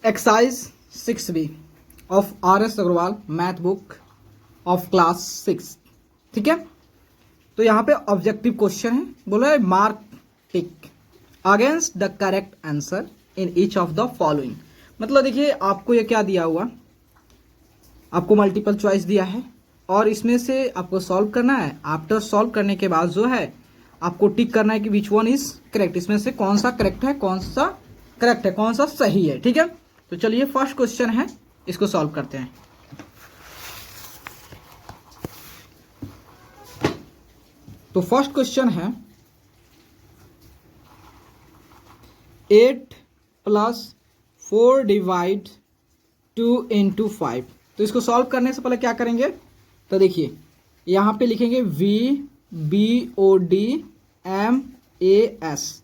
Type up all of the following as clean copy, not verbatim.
Exercise 6B of RS Agarwal math book of class 6। ठीक है, तो यहाँ पे ऑब्जेक्टिव क्वेश्चन है, बोला है mark tick against the correct answer in each of the following. मतलब देखिए आपको ये क्या दिया हुआ, आपको मल्टीपल चॉइस दिया है और इसमें से आपको सॉल्व करना है। आफ्टर सॉल्व करने के बाद जो है आपको टिक करना है कि विच वन इज करेक्ट, इसमें से कौन सा करेक्ट है, कौन सा करेक्ट है, कौन सा सही है। ठीक है, तो चलिए फर्स्ट क्वेश्चन है, इसको सॉल्व करते हैं। तो फर्स्ट क्वेश्चन है 8 + 4 / 2 × 5। तो इसको सॉल्व करने से पहले क्या करेंगे, तो देखिए यहां पे लिखेंगे VBODMAS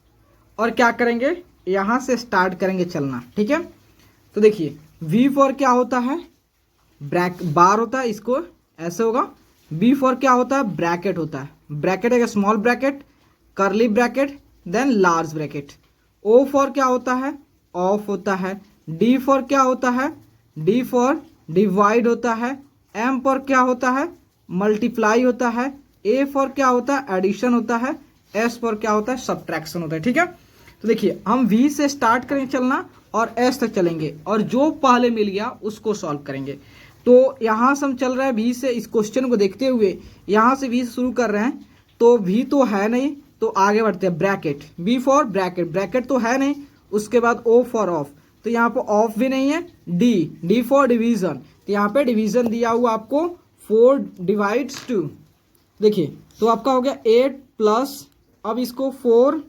और क्या करेंगे, यहां से स्टार्ट करेंगे चलना। ठीक है, तो देखिए V फॉर क्या होता है, बार होता है, इसको ऐसे होगा। B फॉर क्या होता है, ब्रैकेट होता है, ब्रैकेट है small bracket, curly bracket, then large bracket. O for क्या होता है, ऑफ होता है। D फॉर क्या होता है, D फॉर डिवाइड होता है। M फॉर क्या होता है, मल्टीप्लाई होता है। A फॉर क्या होता है, एडिशन होता है। S फॉर क्या होता है, सब्ट्रैक्शन होता है। ठीक है, तो देखिए हम V से स्टार्ट करेंगे चलना और S तक चलेंगे और जो पहले मिल गया उसको सॉल्व करेंगे। तो यहां से हम चल रहे हैं V से, इस क्वेश्चन को देखते हुए यहां से V से शुरू कर रहे हैं। तो V तो है नहीं, तो आगे बढ़ते हैं। Bracket, B for bracket, bracket तो है नहीं। उसके बाद O फॉर ऑफ, तो यहाँ पर ऑफ भी नहीं है। D फॉर डिवीजन, तो यहाँ पे डिवीजन दिया हुआ आपको 4 / 2। देखिए तो आपका हो गया 8 प्लस, अब इसको 4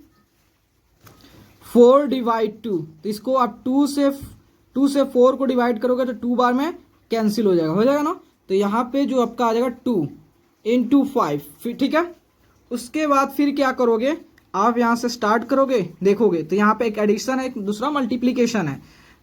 / 2, तो इसको आप 2 से 4 को डिवाइड करोगे तो 2 बार में कैंसिल हो जाएगा ना। तो यहाँ पे जो आपका आ जाएगा 2 × 5। ठीक है, उसके बाद फिर क्या करोगे, आप यहाँ से स्टार्ट करोगे, देखोगे तो यहाँ पे एक एडिशन है, एक दूसरा मल्टीप्लीकेशन है।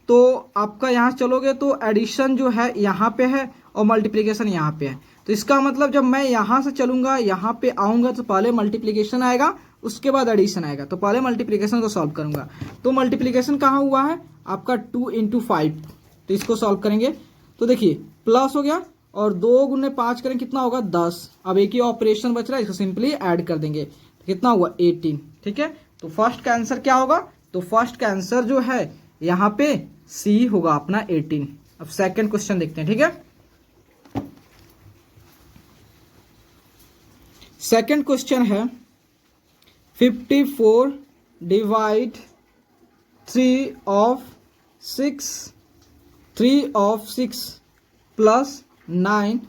तो आपका यहाँ चलोगे तो एडिशन जो है यहाँ पे है और मल्टीप्लीकेशन यहाँ पे है। तो इसका मतलब जब मैं यहाँ से चलूंगा, यहाँ पे आऊंगा तो पहले मल्टीप्लीकेशन आएगा, उसके बाद एडिशन आएगा। तो पहले मल्टीप्लीकेशन को सॉल्व करूंगा। तो मल्टीप्लीकेशन कहाँ हुआ है आपका 2 × 5, तो इसको सॉल्व करेंगे। तो देखिए प्लस हो गया और 2 × 5 करें कितना होगा, 10। अब एक ही ऑपरेशन बच रहा है, इसको सिंपली ऐड कर देंगे, तो कितना हुआ 18। ठीक है, तो फर्स्ट का आंसर क्या होगा, तो फर्स्ट का आंसर जो है यहाँ पे C होगा अपना 18। अब सेकंड क्वेश्चन देखते हैं। ठीक है, सेकंड क्वेश्चन है 54 / 3 of 6 + 9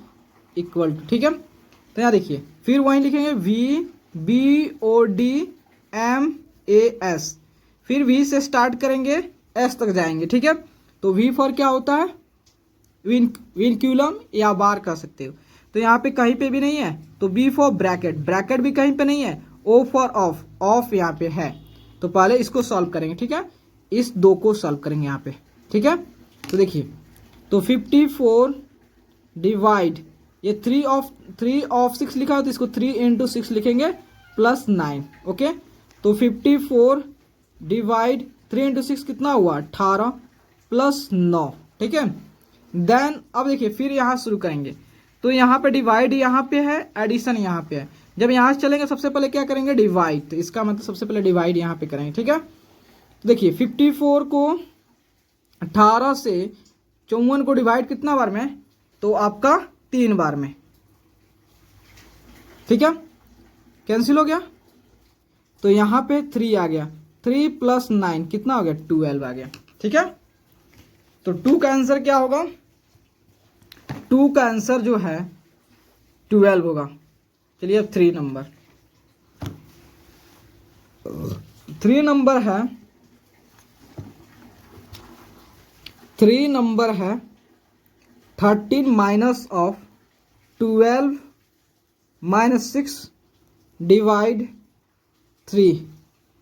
= ठीक है, तो यहाँ देखिए फिर वहीं लिखेंगे VBODMAS, फिर V से स्टार्ट करेंगे S तक जाएंगे। ठीक है, तो V फॉर क्या होता है, विनक्यूलम या बार कह सकते हो। तो यहाँ पे कहीं पे भी नहीं है। तो B फॉर ब्रैकेट, ब्रैकेट भी कहीं पे नहीं है। O फॉर ऑफ, ऑफ यहाँ पे है। तो पहले इसको सॉल्व करेंगे। ठीक है, इस 2 को सॉल्व करेंगे यहाँ पे। ठीक है, तो देखिए तो 54 डिवाइड, ये 3 of 6 लिखा है तो इसको 3 × 6 लिखेंगे प्लस 9। ओके, तो 54 डिवाइड 3 × 6 कितना हुआ, 18 प्लस 9। ठीक है, देन अब देखिए फिर यहाँ शुरू करेंगे। तो यहाँ पे डिवाइड यहाँ पे है, एडिशन यहाँ पे है। जब यहाँ से चलेंगे सबसे पहले क्या करेंगे, डिवाइड, तो इसका मतलब सबसे पहले डिवाइड यहाँ पे करेंगे। ठीक है, तो देखिए 54 को 18 से 54 को डिवाइड कितना बार में, तो आपका 3 बार में। ठीक है, कैंसिल हो गया, तो यहाँ पे 3 आ गया, 3 + 9 कितना हो गया, 12 आ गया। ठीक है, तो 2 का आंसर क्या होगा, 2 का आंसर जो है 12 होगा। चलिए अब 3 नंबर है, 3 नंबर है 13 - 12 - 6 / 3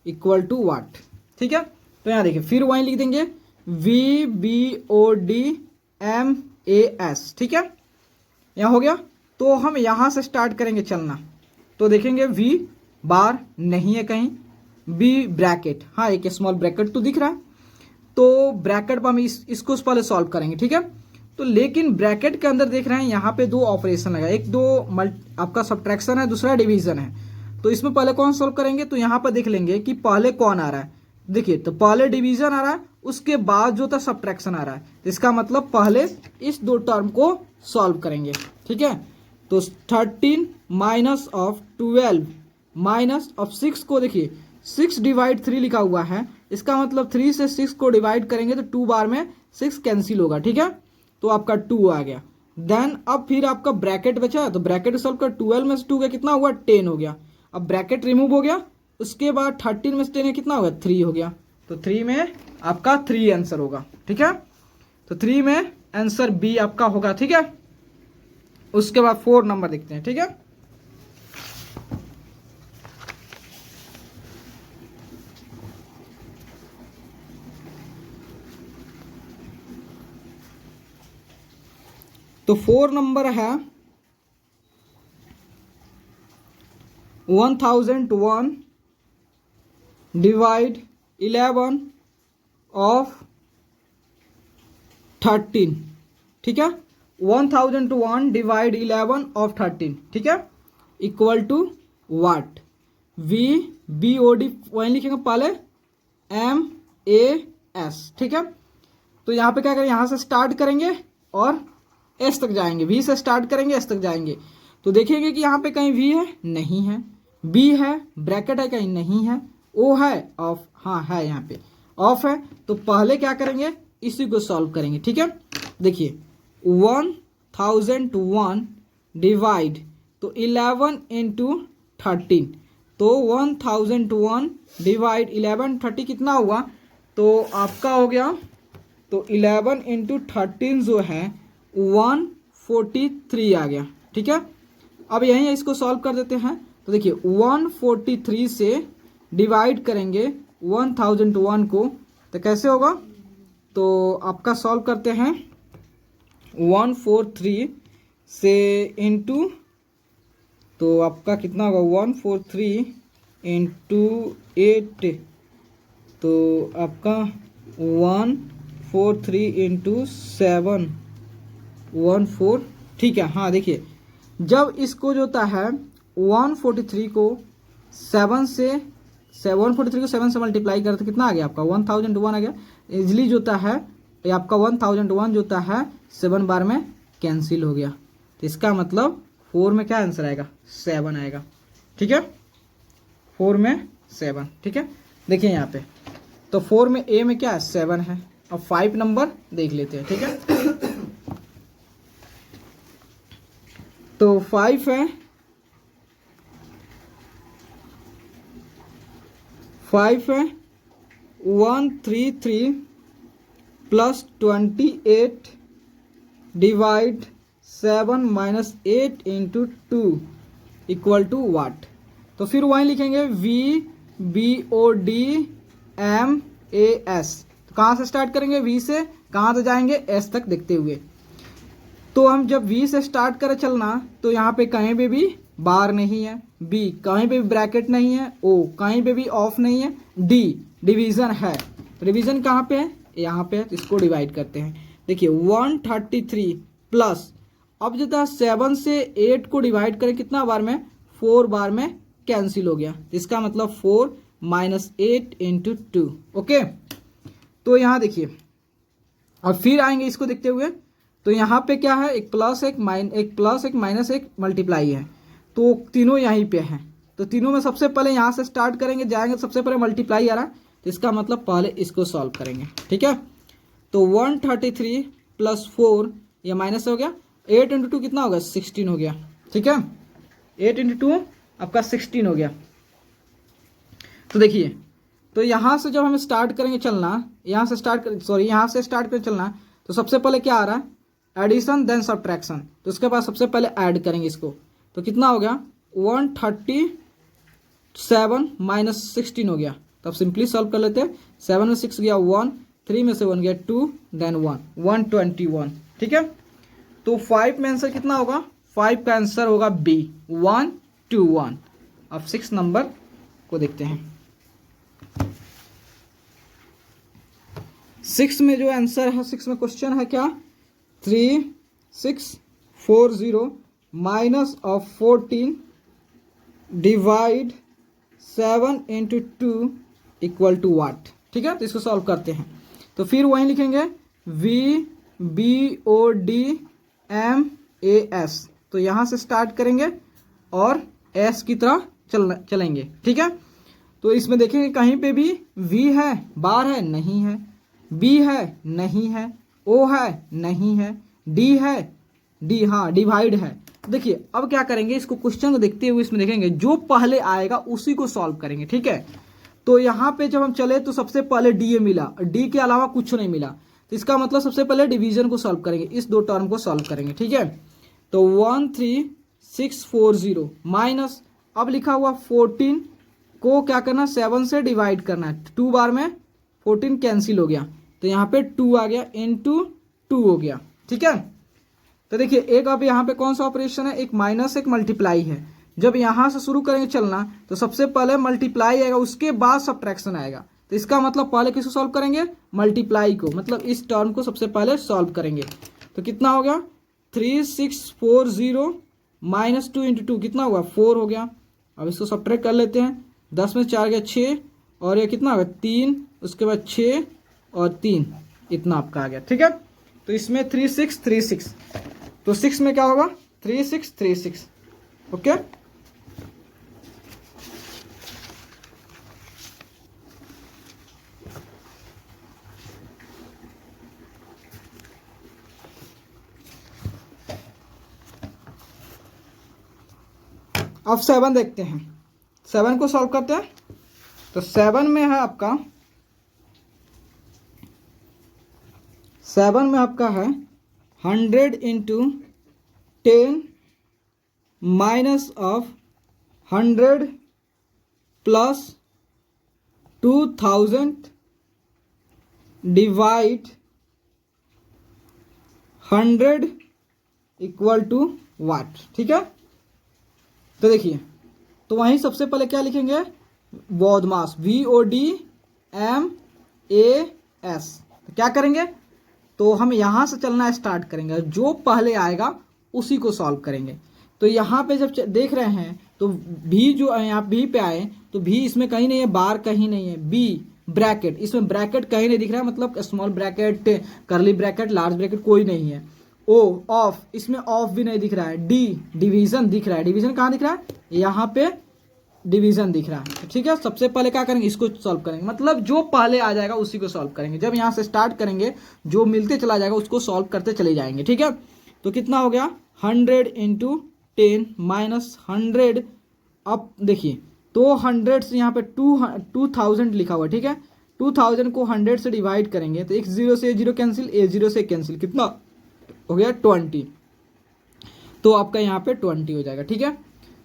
= व्हाट। ठीक है, तो यहाँ देखिए फिर वहीं लिख देंगे VBODMAS। ठीक है, यहाँ हो गया। तो हम यहाँ से स्टार्ट करेंगे चलना, तो देखेंगे V बार नहीं है कहीं, B ब्रैकेट, हाँ एक स्मॉल ब्रैकेट तो दिख रहा है। तो ब्रैकेट पर हम इसको पहले सॉल्व करेंगे, ठीक है। तो लेकिन ब्रैकेट के अंदर देख रहे हैं यहाँ पे दो ऑपरेशन लगा, एक दो आपका सब्ट्रैक्शन है, दूसरा डिवीजन है। तो इसमें पहले कौन सॉल्व करेंगे, तो यहाँ पर देख लेंगे कि पहले कौन आ रहा है। देखिए तो पहले डिवीजन आ रहा है, उसके बाद जो था सब्ट्रैक्शन आ रहा है, तो इसका मतलब पहले इस दो टर्म को सॉल्व करेंगे, ठीक है। तो 13 माइनस ऑफ 12 माइनस ऑफ 6 को देखिए 6 डिवाइड 3 लिखा हुआ है, इसका मतलब 3 से 6 को डिवाइड करेंगे तो 2 बार में 6 कैंसिल होगा, ठीक है। तो आपका 2 आ गया। देन अब फिर आपका ब्रैकेट बचा, तो ब्रैकेट सॉल्व कर 12 में से 2 गया कितना हुआ 10 हो गया। अब ब्रैकेट रिमूव हो गया, उसके बाद 13 में से 10 कितना होगा 3 हो गया। तो 3 में आपका 3 आंसर होगा, ठीक है। तो 3 में आंसर बी आपका होगा, ठीक है। उसके बाद 4 नंबर देखते हैं, ठीक है। तो 4 नंबर है 1001 डिवाइड 11 ऑफ 13, ठीक है। 1001 डिवाइड 11 ऑफ 13, ठीक है, equal to what. V B O D वहीं लिखेंगे पहले एम ए एस, ठीक है। तो यहाँ पे क्या करें, यहाँ से स्टार्ट करेंगे और एस तक जाएंगे, वी से स्टार्ट करेंगे एस तक जाएंगे। तो देखेंगे कि यहाँ पे कहीं वी है नहीं है, बी है ब्रैकेट है कहीं नहीं है, ओ है ऑफ हाँ है यहाँ पे ऑफ है। तो पहले क्या करेंगे इसी को सॉल्व करेंगे, ठीक है। देखिए 1001 डिवाइड तो 11 इंटू 13, तो 1001 डिवाइड 11 30 कितना हुआ, तो आपका हो गया तो 11 इंटू 13 जो है 143 आ गया, ठीक है। अब यहीं इसको सॉल्व कर देते हैं। तो देखिए 143 से डिवाइड करेंगे 1001 को, तो कैसे होगा, तो आपका सॉल्व करते हैं 143 से इंटू, तो आपका कितना होगा 143 इंटू 8, तो आपका 143 इंटू 7 14, ठीक है। हाँ देखिए जब इसको जो होता है 143 को 7 से 143 को 7 से मल्टीप्लाई करते तो कितना आ गया आपका 1001 आ गया। इजली जो होता है ये आपका 1001 जो होता है 7 बार में कैंसिल हो गया। तो इसका मतलब 4 में क्या आंसर आएगा 7 आएगा, ठीक है। 4 में 7, ठीक है। देखिए यहाँ पे तो 4 में ए में क्या है 7 है। अब 5 नंबर देख लेते हैं, ठीक है। तो 5 है 133 plus 28 divide 7 minus 8 into 2 equal to what. तो फिर वहीं लिखेंगे V B O D M A S. तो कहाँ से स्टार्ट करेंगे वी से, कहाँ से जाएंगे एस तक देखते हुए। तो हम जब वी से स्टार्ट करें चलना तो यहाँ पे कहीं पे भी बार नहीं है, बी कहीं पे भी ब्रैकेट नहीं है, ओ कहीं पे भी ऑफ नहीं है, डी डिवीजन है। तो डिवीजन कहाँ पे है यहाँ पे है, तो इसको डिवाइड करते हैं। देखिए 133 प्लस अब जो था 7 से 8 को डिवाइड करें कितना बार में 4 बार में कैंसिल हो गया। इसका मतलब 4 माइनस 8 इंटू 2, ओके। तो यहाँ देखिए अब फिर आएंगे इसको देखते हुए। तो यहाँ पे क्या है एक प्लस एक माइनस एक मल्टीप्लाई है, तो तीनों यहीं पे हैं। तो तीनों में सबसे पहले यहाँ से स्टार्ट करेंगे जाएंगे, सबसे पहले मल्टीप्लाई आ रहा है तो इसका मतलब पहले इसको सॉल्व करेंगे, ठीक है। तो 133 प्लस 4 ये माइनस हो गया, 8 इंटू 2 कितना होगा 16 हो गया, ठीक है। 8 इंटू 2 आपका 16 हो गया। तो देखिए तो यहाँ से जब हम स्टार्ट करेंगे चलना, यहाँ से स्टार्ट करें चलना, तो सबसे पहले क्या आ रहा है एडिशन देन सब्ट्रैक्शन। तो उसके बाद सबसे पहले ऐड करेंगे इसको, तो कितना हो गया 137 माइनस 16 हो गया। तो अब सिंपली सॉल्व कर लेते हैं। 7 में 6 गया 1, 3 में से 1 गया 2, देन 1 121, ठीक है। तो 5 में आंसर कितना होगा 5 का आंसर होगा बी 121। अब 6 नंबर को देखते हैं। 6 में जो आंसर है, 6 में क्वेश्चन है क्या, 3640 minus of 14 divide 7 into 2 equal to what. ठीक है, तो इसको सॉल्व करते हैं। तो फिर वहीं लिखेंगे VBODMAS, तो यहाँ से स्टार्ट करेंगे और S की तरह चलेंगे। ठीक है, तो इसमें देखेंगे कहीं पे भी V है, बार है, नहीं है, B है, नहीं है, O है, नहीं है, D है, D हाँ डिवाइड है। देखिए अब क्या करेंगे, इसको क्वेश्चन को देखते हुए इसमें देखेंगे जो पहले आएगा उसी को सॉल्व करेंगे। ठीक है, तो यहाँ पे जब हम चले तो सबसे पहले डी मिला, डी के अलावा कुछ नहीं मिला, तो इसका मतलब सबसे पहले डिवीजन को सॉल्व करेंगे, इस दो टर्म को सॉल्व करेंगे। ठीक है, तो 13640 माइनस, अब लिखा हुआ 14 को क्या करना, 7 से डिवाइड करना है, 2 बार में 14 कैंसिल हो गया, तो यहाँ पे 2 आ गया, इंटू 2 हो गया। ठीक है, तो देखिए एक अब यहाँ पे कौन सा ऑपरेशन है, एक माइनस एक मल्टीप्लाई है। जब यहाँ से शुरू करेंगे चलना तो सबसे पहले मल्टीप्लाई आएगा, उसके बाद सब्ट्रैक्शन आएगा, तो इसका मतलब पहले किसको सॉल्व करेंगे, मल्टीप्लाई को, मतलब इस टर्म को सबसे पहले सॉल्व करेंगे। तो कितना हो गया, 3640 माइनस 2 इंटू 2 कितना हुआ, 4 हो गया। अब इसको सब्ट्रैक्ट कर लेते हैं, 10 में 4 गया 6, और ये कितना होगा 3, उसके बाद 6 और 3, इतना आपका आ गया। ठीक है, तो इसमें 3636, तो 6 में क्या होगा 3636। ओके, अब 7 देखते हैं, 7 को सॉल्व करते हैं। तो 7 में है आपका, 7 में आपका है 100 into 10 minus of 100 plus 2000 divide 100 equal to what. ठीक है, तो देखिए, तो वहीं सबसे पहले क्या लिखेंगे, BODMAS, VODMAS। तो क्या करेंगे, तो हम यहाँ से चलना स्टार्ट करेंगे, जो पहले आएगा उसी को सॉल्व करेंगे। तो यहाँ पे जब देख रहे हैं तो भी जो यहाँ भी पे आए तो भी इसमें कहीं नहीं है, बार कहीं नहीं है, बी ब्रैकेट, इसमें ब्रैकेट कहीं नहीं दिख रहा है, मतलब small bracket, curly bracket, large bracket कोई नहीं है। ओ ऑफ, इसमें ऑफ भी नहीं दिख रहा है। डी डिवीजन दिख रहा है, डिवीजन कहाँ दिख रहा है, यहाँ पे डिवीजन दिख रहा है। ठीक है, सबसे पहले क्या करेंगे, इसको सॉल्व करेंगे, मतलब जो पहले आ जाएगा उसी को सॉल्व करेंगे। जब यहाँ से स्टार्ट करेंगे जो मिलते चला जाएगा उसको सॉल्व करते चले जाएंगे। ठीक है, तो कितना हो गया 100 इंटू 10 माइनस 100। अब देखिए, तो 100 से यहाँ पे 2000 लिखा हुआ। ठीक है, 2000 को 100 से डिवाइड करेंगे तो एक 0 से 0 कैंसिल, ए 0 से कैंसिल, कितना हो गया 20, तो आपका यहाँ पे 20 हो जाएगा। ठीक है,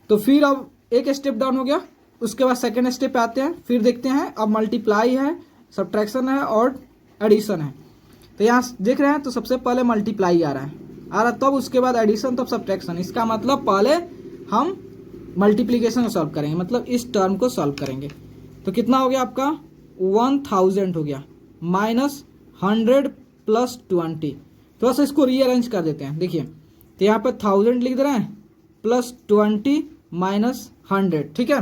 तो फिर अब एक स्टेप डाउन हो गया, उसके बाद सेकंड स्टेप पे आते हैं, फिर देखते हैं अब मल्टीप्लाई है, सब्ट्रैक्शन है और एडिशन है। तो यहाँ देख रहे हैं तो सबसे पहले मल्टीप्लाई आ रहा, तब उसके बाद एडिशन, तब सब्ट्रैक्शन। इसका मतलब पहले हम मल्टीप्लीकेशन को सॉल्व करेंगे, मतलब इस टर्म को सॉल्व करेंगे। तो कितना हो गया आपका 1000 हो गया, माइनस 100 प्लस 20। थोड़ा सा इसको रीअरेंज कर देते हैं। देखिए, तो यहाँ पे 1000 लिख दे रहे हैं, प्लस 20 माइनस 100। ठीक है,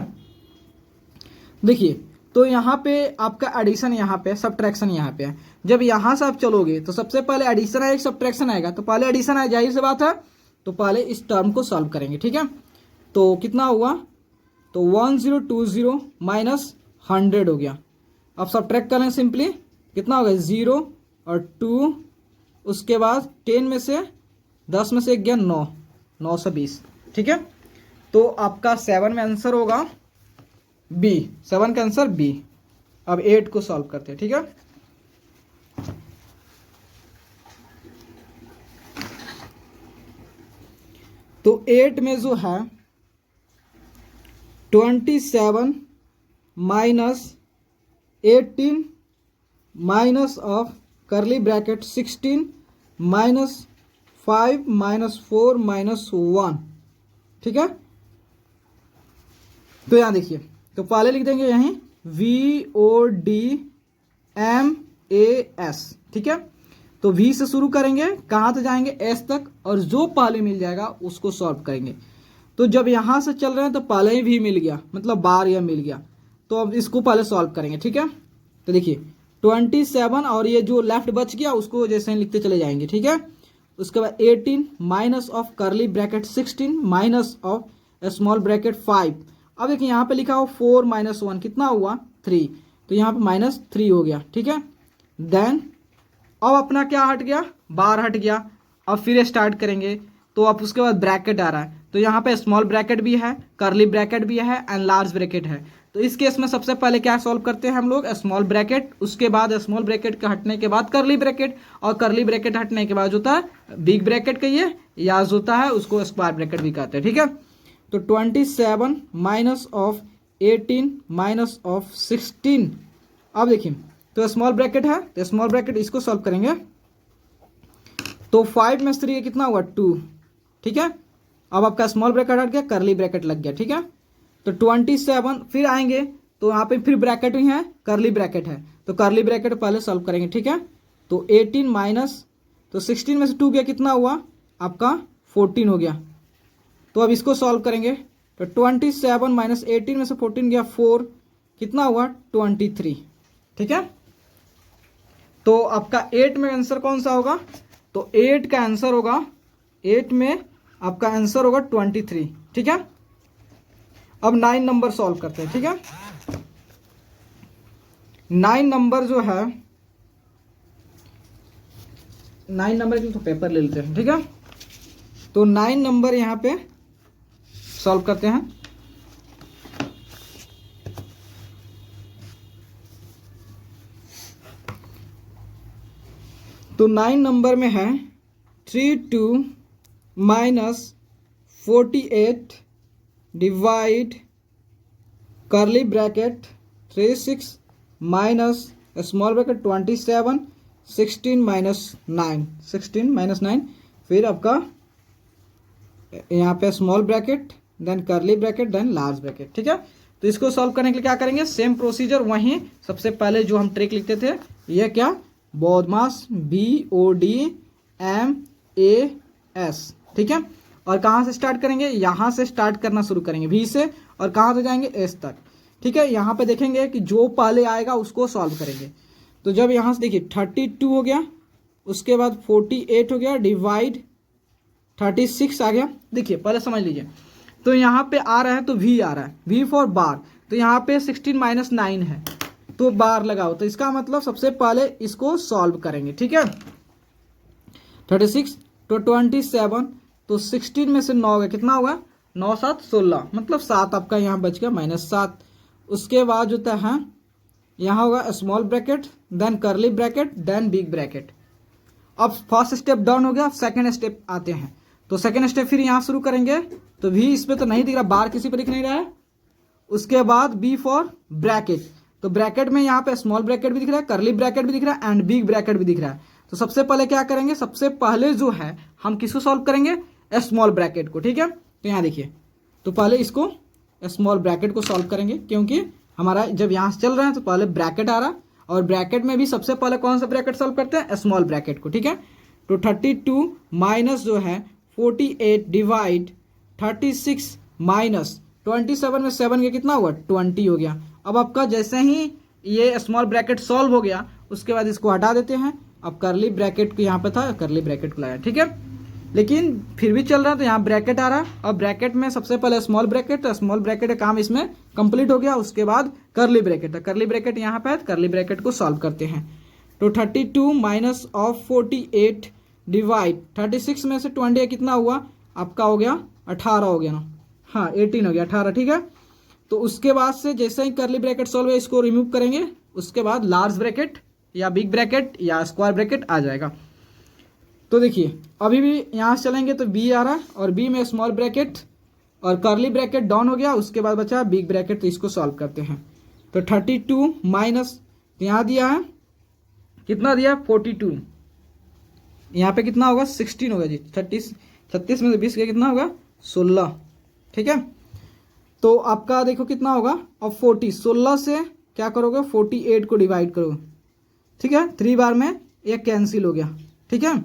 देखिए तो यहाँ पे आपका एडिशन, यहाँ पे सब्ट्रैक्शन यहाँ पे है। जब यहाँ से आप चलोगे तो सबसे पहले एडिशन आएगा, सब्ट्रैक्शन आएगा, तो पहले एडिशन आए, जाहिर सी बात है, तो पहले इस टर्म को सॉल्व करेंगे। ठीक है, तो कितना हुआ, तो 1020 माइनस 100 हो गया। अब सब्ट्रैक्ट करें सिंपली, कितना होगा 0 और 2, उसके बाद 10 में से 10 में से 1 गया 9, 9 से 20। ठीक है, तो आपका 7 में आंसर होगा बी, 7 का आंसर बी। अब 8 को सॉल्व करते हैं। ठीक है, तो 8 में जो है 27 माइनस 18 माइनस ऑफ करली ब्रैकेट 16 माइनस 5 माइनस 4 माइनस 1। ठीक है, तो यहां देखिए, तो पहले लिख देंगे यहीं VODMAS, एस, ठीक है। तो V से शुरू करेंगे, कहाँ तक जाएंगे, S तक, और जो पहले मिल जाएगा उसको सॉल्व करेंगे। तो जब यहाँ से चल रहे हैं तो पहले ही V मिल गया, मतलब बार यह मिल गया, तो अब इसको पहले सॉल्व करेंगे, ठीक है। तो देखिए 27 और ये जो लेफ्ट बच गया उसको जैसे ही लिखते चले जाएंगे, ठीक है। उसके बाद 18 माइनस ऑफ करली bracket 16 minus of small bracket 5। अब देखिए यहाँ पे लिखा हो 4 माइनस 1 कितना हुआ 3, तो यहाँ पे -3 हो गया, ठीक है। देन अब अपना क्या हट गया, बार हट गया। अब फिर स्टार्ट करेंगे, तो अब उसके बाद ब्रैकेट आ रहा है, तो यहाँ पे स्मॉल ब्रैकेट भी है, करली ब्रैकेट भी है एंड लार्ज ब्रैकेट है। तो इस केस में सबसे पहले क्या सॉल्व करते हैं हम लोग, स्मॉल ब्रैकेट, उसके बाद स्मॉल ब्रैकेट के हटने के बाद करली ब्रैकेट, और करली ब्रैकेट हटने के बाद होता है बिग ब्रैकेट कहिए या होता है उसको स्क्वायर ब्रैकेट भी कहते हैं, ठीक है। तो 27 माइनस ऑफ 18 माइनस ऑफ 16। अब देखिए तो स्मॉल ब्रैकेट है, तो स्मॉल ब्रैकेट इसको सॉल्व करेंगे, तो 5 में 3 कितना हुआ 2, ठीक है। अब आपका स्मॉल ब्रैकेट हट गया, करली ब्रैकेट लग गया, ठीक है। तो 27 फिर आएंगे, तो यहाँ पे फिर ब्रैकेट ही है, करली ब्रैकेट है, तो करली ब्रैकेट पहले सॉल्व करेंगे, ठीक है। तो 18 माइनस, तो 16 में से 2 गया कितना हुआ आपका 14 हो गया। तो अब इसको सॉल्व करेंगे, तो 27 माइनस 18 में से 14 गया 4, कितना हुआ 23, ठीक है। तो आपका 8 में आंसर कौन सा होगा, तो 8 का आंसर होगा, 8 में आपका आंसर होगा 23, ठीक है। अब 9 नंबर सॉल्व करते हैं, ठीक है। 9 नंबर जो है, 9 नंबर के लिए तो पेपर ले लेते हैं, ठीक है। तो 9 नंबर यहाँ पे सॉल्व करते हैं। तो 9 नंबर में है 32 minus 48 divide curly bracket 36 minus small bracket 27 16 minus 9, 16 minus 9, फिर आपका यहाँ पे small bracket then curly bracket then large bracket, ठीक है। तो इसको सॉल्व करने के लिए क्या करेंगे, सेम प्रोसीजर, वहीं सबसे पहले जो हम ट्रिक लिखते थे, ये क्या, BODMAS, BODMAS, ठीक है। और कहाँ से स्टार्ट करेंगे, यहाँ से स्टार्ट करना शुरू करेंगे V से, और कहाँ से जाएंगे S तक, ठीक है। यहाँ पे देखेंगे कि जो पहले आएगा उसको सॉल्व करेंगे। तो जब यहाँ से देखिए 32 हो गया, उसके बाद 48 हो गया, डिवाइड 36 आ गया। देखिए पहले समझ लीजिए, तो यहाँ पे आ रहा है तो V आ रहा है, V फॉर बार, तो यहाँ पे 16 माइनस 9 है, तो बार लगाओ, तो इसका मतलब सबसे पहले इसको सॉल्व करेंगे, ठीक है। 36 तो 27, तो 16 में से 9 गया, कितना हुआ 9 7 16, मतलब 7 आपका यहाँ बच गया -7। उसके बाद होता है यहाँ होगा small bracket then curly bracket then big bracket. अब फर्स्ट स्टेप डाउन हो गया, अब सेकेंड स्टेप आते हैं, तो सेकेंड स्टेप फिर यहाँ शुरू करेंगे, तो V इस पे तो नहीं दिख रहा, बार किसी पे दिख नहीं रहा है। उसके बाद B फॉर ब्रैकेट, तो ब्रैकेट में यहाँ पे स्मॉल ब्रैकेट भी दिख रहा है, करली ब्रैकेट भी दिख रहा है एंड बिग ब्रैकेट भी दिख रहा है। तो सबसे पहले क्या करेंगे, सबसे पहले जो है हम किसको सॉल्व करेंगे, स्मॉल ब्रैकेट को, ठीक है। तो यहाँ देखिए, तो पहले इसको स्मॉल ब्रैकेट को सॉल्व करेंगे, क्योंकि हमारा जब यहाँ से चल रहा है तो पहले ब्रैकेट आ रहा है, और ब्रैकेट में भी सबसे पहले कौन सा ब्रैकेट सॉल्व करते हैं, स्मॉल ब्रैकेट को, ठीक है। तो 32 माइनस जो है 48 डिवाइड 36 माइनस 27 में 7 के कितना हुआ 20 हो गया। अब आपका जैसे ही ये स्मॉल ब्रैकेट सॉल्व हो गया, उसके बाद इसको हटा देते हैं। अब करली ब्रैकेट को यहाँ पे था, करली ब्रैकेट को लाया, ठीक है। लेकिन फिर भी चल रहा है, तो यहाँ ब्रैकेट आ रहा है, और ब्रैकेट में सबसे पहले स्मॉल ब्रैकेट, तो स्मॉल ब्रैकेट का काम इसमें कंप्लीट हो गया। उसके बाद करली ब्रैकेट, तो करली ब्रैकेट यहाँ पे है, करली ब्रैकेट को सॉल्व करते हैं। तो 32 माइनस ऑफ 48 डिवाइड 36 में से 20 कितना हुआ आपका, हो गया 18 हो गया ना, हाँ 18 हो गया 18, ठीक है। तो उसके बाद से जैसे ही करली ब्रैकेट सॉल्व है, इसको रिमूव करेंगे, उसके बाद लार्ज ब्रैकेट या बिग ब्रैकेट या स्क्वायर ब्रैकेट आ जाएगा। तो देखिए अभी भी यहाँ से चलेंगे, तो B आ रहा है, और B में स्मॉल ब्रैकेट और करली ब्रैकेट डाउन हो गया, उसके बाद बचा बिग ब्रैकेट, तो इसको सॉल्व करते हैं। तो 32 माइनस, यहाँ दिया है कितना दिया 42, यहाँ पे कितना होगा 16 होगा जी, 36 में से 20 का कितना होगा 16, ठीक है। तो आपका देखो कितना होगा, अब 16 से क्या करोगे 48 को डिवाइड करोगे, ठीक है, 3 बार में ये कैंसिल हो गया, ठीक है।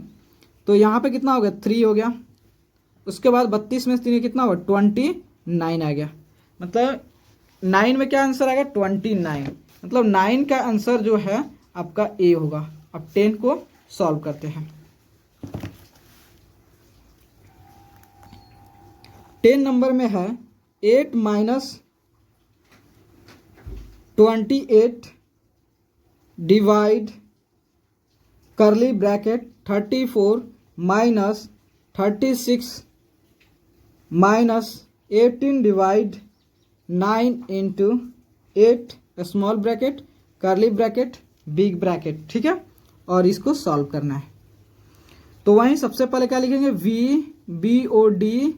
तो यहाँ पे कितना हो गया 3 हो गया। उसके बाद 32 में 3 कितना हुआ 29 आ गया। मतलब 9 में क्या आंसर आएगा 29। मतलब 9 का आंसर जो है आपका ए होगा। अब 10 को सॉल्व करते हैं। 10 नंबर में है 8 minus 28 divide curly bracket 34 minus 36 minus 18 divide 9 into 8 small bracket curly bracket big bracket, ठीक है। और इसको सॉल्व करना है। तो वहीं सबसे पहले क्या लिखेंगे VBODMAS,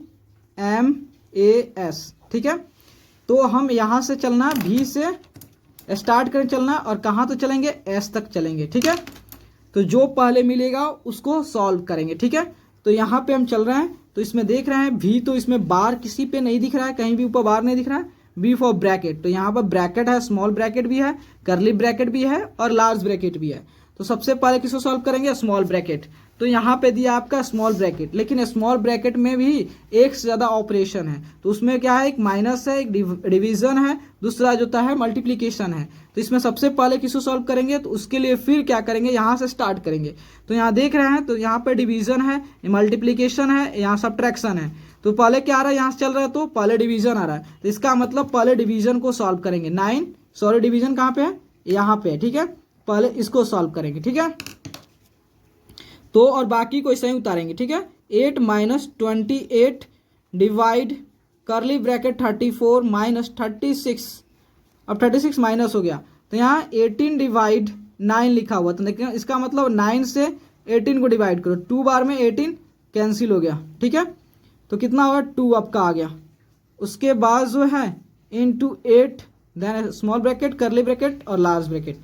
ठीक है। तो हम यहाँ से चलना V से स्टार्ट करें चलना और कहाँ तो चलेंगे S तक चलेंगे, ठीक है। तो जो पहले मिलेगा उसको सॉल्व करेंगे, ठीक है। तो यहाँ पे हम चल रहे हैं, तो इसमें देख रहे हैं V, तो इसमें बार किसी पे नहीं दिख रहा है, कहीं भी ऊपर बार नहीं दिख रहा है। B फॉर ब्रैकेट, तो यहाँ पर ब्रैकेट है, स्मॉल ब्रैकेट भी है, करली ब्रैकेट भी है और लार्ज ब्रैकेट भी है। तो सबसे पहले किसको सॉल्व करेंगे स्मॉल ब्रैकेट। तो यहाँ पे दिया आपका स्मॉल ब्रैकेट, लेकिन स्मॉल ब्रैकेट में भी एक से ज़्यादा ऑपरेशन है। तो उसमें क्या है, एक माइनस है, एक डिवीजन है, दूसरा जो होता है मल्टीप्लिकेशन है। तो इसमें सबसे पहले किसको सॉल्व करेंगे, तो उसके लिए फिर क्या करेंगे, यहाँ से स्टार्ट करेंगे। तो यहाँ देख रहे हैं, तो यहाँ पे डिवीजन है, मल्टीप्लिकेशन है, यहाँ सब्ट्रैक्शन है। तो पहले क्या आ रहा है, यहाँ से चल रहा है तो पहले डिवीजन आ रहा है। तो इसका मतलब पहले डिवीजन को सॉल्व करेंगे। डिवीजन कहाँ पे है, यहाँ पे है, ठीक है। पहले इसको सॉल्व करेंगे, ठीक है। तो और बाकी को ऐसे ही उतारेंगे, ठीक है। 8 minus 28 divide curly bracket 34 minus 36। अब 36 माइनस हो गया, तो यहाँ 18 डिवाइड 9 लिखा हुआ। तो देखिए इसका मतलब 9 से 18 को डिवाइड करो, 2 बार में 18 कैंसिल हो गया, ठीक है। तो कितना होगा 2 आपका आ गया। उसके बाद जो है into 8 then small bracket curly bracket और लार्ज ब्रैकेट।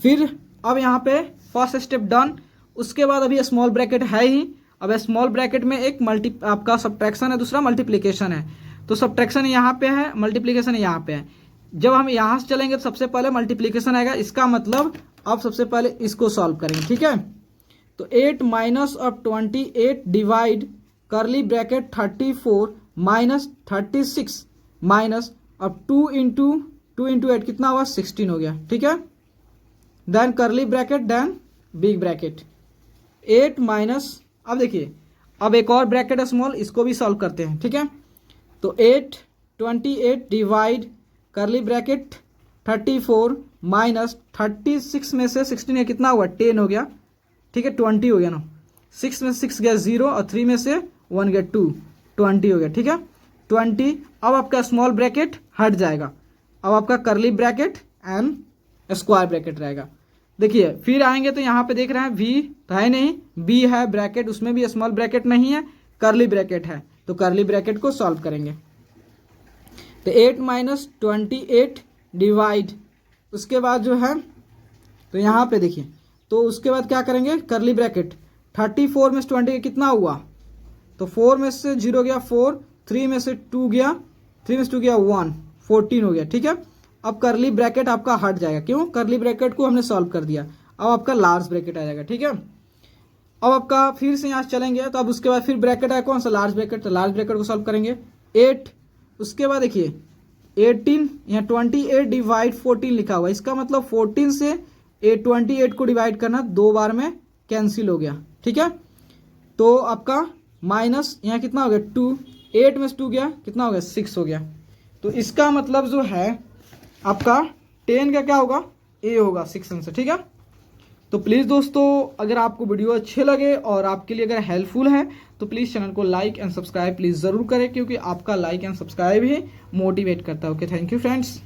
फिर अब यहाँ पे फर्स्ट स्टेप डन। उसके बाद अभी स्मॉल ब्रैकेट है ही। अब स्मॉल ब्रैकेट में एक आपका सब्ट्रैक्शन है, दूसरा मल्टीप्लिकेशन है। तो सब्ट्रैक्शन यहाँ पे है, मल्टीप्लिकेशन यहाँ पे है। जब हम यहाँ से चलेंगे तो सबसे पहले मल्टीप्लिकेशन आएगा। इसका मतलब अब सबसे पहले इसको सॉल्व करेंगे, ठीक है। तो 8 माइनस अब 28 divide curly bracket 34 minus 36 minus अब 2 इंटू 8 कितना हुआ 16 हो गया, ठीक है। Then curly bracket then big bracket 8 minus, अब देखिए अब एक और ब्रैकेट है स्मॉल, इसको भी सॉल्व करते हैं, ठीक है। तो 28 डिवाइड करली ब्रैकेट 34 माइनस 36 में से 16 है कितना हुआ 10 हो गया, ठीक है। 20 हो गया ना, 6 में से 6 गया 0 और 3 में से 1 गया 2, 20 हो गया, ठीक है। 20 अब आपका स्मॉल ब्रैकेट हट जाएगा। अब आपका करली ब्रैकेट एंड स्क्वायर ब्रैकेट रहेगा। देखिए फिर आएंगे तो यहाँ पे देख रहे हैं V तो है नहीं, B है ब्रैकेट, उसमें भी स्मॉल ब्रैकेट नहीं है, करली ब्रैकेट है। तो करली ब्रैकेट को सॉल्व करेंगे। तो 8 माइनस 28 डिवाइड, उसके बाद जो है तो यहाँ पे देखिए, तो उसके बाद क्या करेंगे करली ब्रैकेट 34 में से 20 कितना हुआ, तो 4 में से 0 गया 4, 3 में से 2 गया 1, 14 हो गया, ठीक है। अब करली ब्रैकेट आपका हट जाएगा, क्यों, करली ब्रैकेट को हमने सॉल्व कर दिया। अब आपका लार्ज ब्रैकेट आ जाएगा, ठीक है। अब आपका फिर से यहाँ चलेंगे तो अब उसके बाद फिर ब्रैकेट है कौन सा लार्ज ब्रैकेट, तो लार्ज ब्रैकेट को सॉल्व करेंगे 8। उसके बाद देखिए 18 यहाँ 28 डिवाइड 14 लिखा हुआ, इसका मतलब 14 से 28 को डिवाइड करना 2 बार में कैंसिल हो गया, ठीक है। तो आपका माइनस यहाँ कितना हो गया 2, 8 में से 2 गया कितना हो गया 6 हो गया। तो इसका मतलब जो है आपका 10 का क्या होगा ए होगा 6 आंसर, ठीक है। तो प्लीज़ दोस्तों अगर आपको वीडियो अच्छे लगे और आपके लिए अगर हेल्पफुल है तो प्लीज़ चैनल को लाइक एंड सब्सक्राइब प्लीज़ ज़रूर करें, क्योंकि आपका like and subscribe he motivate करता है। Okay, thank you friends.